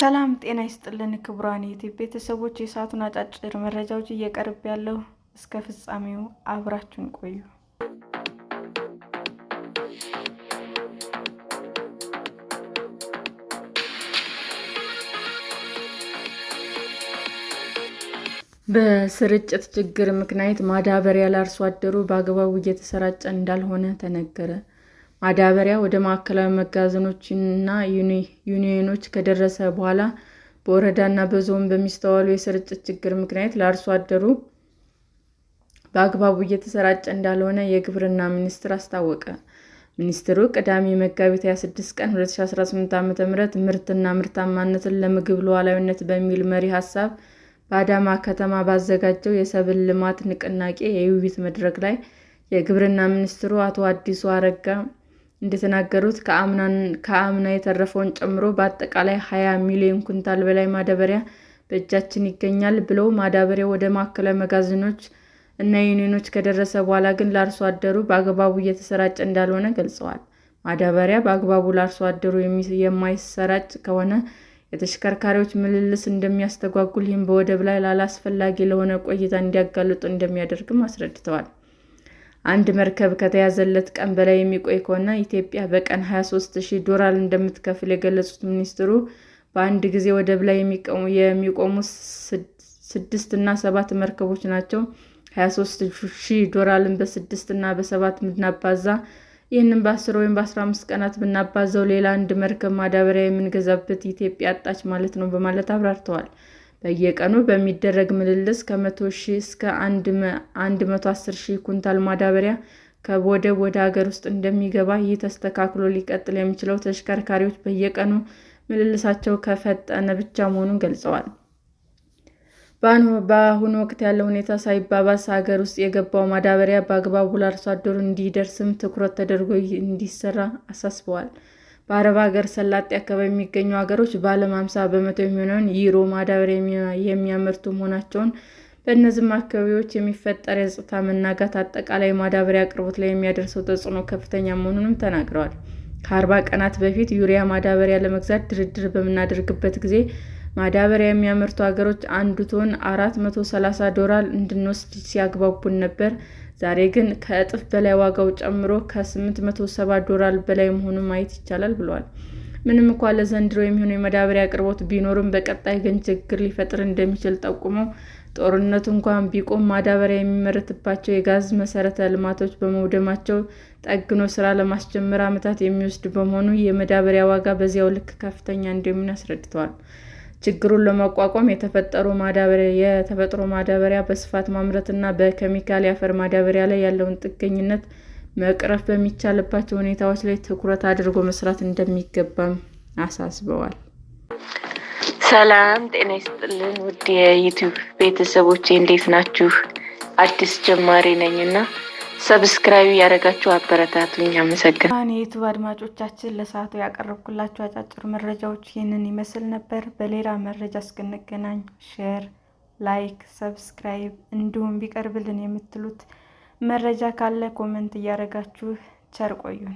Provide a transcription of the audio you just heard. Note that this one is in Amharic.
ሰላም ጤና ይስጥልን ክቡራን የዩቲዩብ ቤተሰቦች፣ የሰዓቱን አጫጭር መረጃዎች እየቀርብ ያለው እስከ ፍጻሜው አብራችሁን ቆዩ። በስርጭት ችግር ምክንያት ማዳበሪያ ለአርሶ አደሩ በአግባቡ እየተሰራጨ እንዳልሆነ ተነገረ። ማዳበሪያ ወደ ማዕከላዊ መጋዘኖችና ዩኒየኖች ከደረሰ በኋላ በወረዳና በዞን በሚስተዋሉ የስርጭት ችግር ምክንያት ለአርሶ አደሩ በአግባቡ እየተሰራጨ እንዳልሆነ የግብርና ሚኒስቴር አስታወቀ። ሚኒስቴሩ ቅዳሜ መጋቢት 26 ቀን 2018 ዓ.ም ምርትና ምርታማነትን ለምግብ ሉዓላዊነት በሚል መሪ ሀሳብ በአዳማ ከተማ ባዘጋጀው የሰብል ልማት ንቅናቄ የውይይት መድረክ ላይ የግብርና ሚኒስትሩ አቶ አዲሱ አረጋ እንደተናገሩት ከአምና የተረፈውን ጨምሮ በአጠቃላይ 20 ሚሊዮን ኩንታል በላይ ማዳበሪያ በእጃችን ይገኛል ብለው ማዳበሪያው ወደ ማዕከላዊ መጋዘኖች እና ዩኒየኖች ከደረሰ በኋላ ግን ለአርሶ አደሩ በአግባቡ እየተሰራጨ እንዳልሆነ ገልጸዋል። ማዳበሪያ በአግባቡ ለአርሶ አደሩ የማይሰራጭ ከሆነ የተሽከርካሪዎች ምልልስ እንደሚያስተጓጉል፣ ይህም በወደብ ላይ ላላስፈላጊ ለሆነ ቆይታ እንዲያጋልጡ እንደሚያደርግም አስረድተዋል። አንድ መርከብ ከተያዘለት ቀን በላይ የሚቆይ ከሆነ ኢትዮጵያ በቀን $23,000 እንደምትከፍል የገለጹት ሚኒስትሩ በአንድ ጊዜ ወደብ ላይ የሚቆሙ 6 እና 7 መርከቦች ናቸው። $23,000ን በ6 እና በ7 ብናባዛ፣ ይህንን በ10 ወይም በ15 ቀናት ብናባዛው ሌላ አንድ መርከብ ማዳበሪያ የምንገዛበት ኢትዮጵያ አጣች ማለት ነው በማለት አብራርተዋል። በየቀኑ በሚደረግ ምልልስ ከ100,000 እስከ 110,000 ኩንታል ማዳበሪያ ከወደብ ወደ ሀገር ውስጥ እንደሚገባ፣ ይህ ተስተካክሎ ሊቀጥል የሚችለው ተሽከርካሪዎች በየቀኑ ምልልሳቸው ከፈጠነ ብቻ መሆኑን ገልጸዋል። በአሁኑ ወቅት ያለው ሁኔታ ሳይባባስ ሀገር ውስጥ የገባው ማዳበሪያ በአግባቡ ለአርሶ አደሩ እንዲደርስም ትኩረት ተደርጎ እንዲሰራ አሳስበዋል። በአረብ ሀገር ሰላጤ አካባቢ የሚገኙ ሀገሮች በዓለም 50 በመቶ የሚሆነውን ዩሮ ማዳበሪያ የሚያመርቱ መሆናቸውን፣ በእነዚህም አካባቢዎች የሚፈጠር የጸጥታ መናጋት አጠቃላይ ማዳበሪያ አቅርቦት ላይ የሚያደርሰው ተጽዕኖ ከፍተኛ መሆኑንም ተናግረዋል። ከ40 ቀናት በፊት ዩሪያ ማዳበሪያ ለመግዛት ድርድር በምናደርግበት ጊዜ ማዳበሪያ የሚያመርቱ ሀገሮች 1 ቶን $430 እንድንወስድ ሲያግባቡን ነበር። ዛሬ ግን ከእጥፍ በላይ ዋጋው ጨምሮ ከ$870 በላይ መሆኑን ማየት ይቻላል ብለዋል። ምንም እንኳን ለዘንድሮ የሚሆን የማዳበሪያ አቅርቦት ቢኖርም በቀጣይ ግን ችግር ሊፈጥር እንደሚችል ጠቁመው፣ ጦርነቱ እንኳን ቢቆም ማዳበሪያ የሚመረትባቸው የጋዝ መሰረተ ልማቶች በመውደማቸው ጠግኖ ስራ ለማስጀመር ዓመታት የሚወስድ በመሆኑ የማዳበሪያ ዋጋ በዚያው ልክ ከፍተኛ እንደሚሆን አስረድተዋል። ችግሩን ለመቋቋም የተፈጥሮ ማዳበሪያ በስፋት ማምረትና በኬሚካል የአፈር ማዳበሪያ ላይ ያለውን ጥገኝነት መቅረፍ በሚቻልባቸው ሁኔታዎች ላይ ትኩረት አድርጎ መስራት እንደሚገባም አሳስበዋል። ሰላም ጤና ይስጥልን ውድ የዩቲዩብ ቤተሰቦቼ፣ እንዴት ናችሁ? አዲስ ጀማሪ ነኝና ሰብስክራይብ ያደረጋችሁ አበረታቱኝ። አመሰግናለሁ። የዩቲዩብ አድማጮቻችን ለሰዓቱ ያቀረብኩላችሁ አጫጭር መረጃዎች ይህንን ይመስል ነበር። በሌላ መረጃ እስክንገናኝ ሼር፣ ላይክ፣ ሰብስክራይብ እንዲሁም ቢቀርብልን የምትሉት መረጃ ካለ ኮሜንት እያደረጋችሁ ቸር ቆዩን።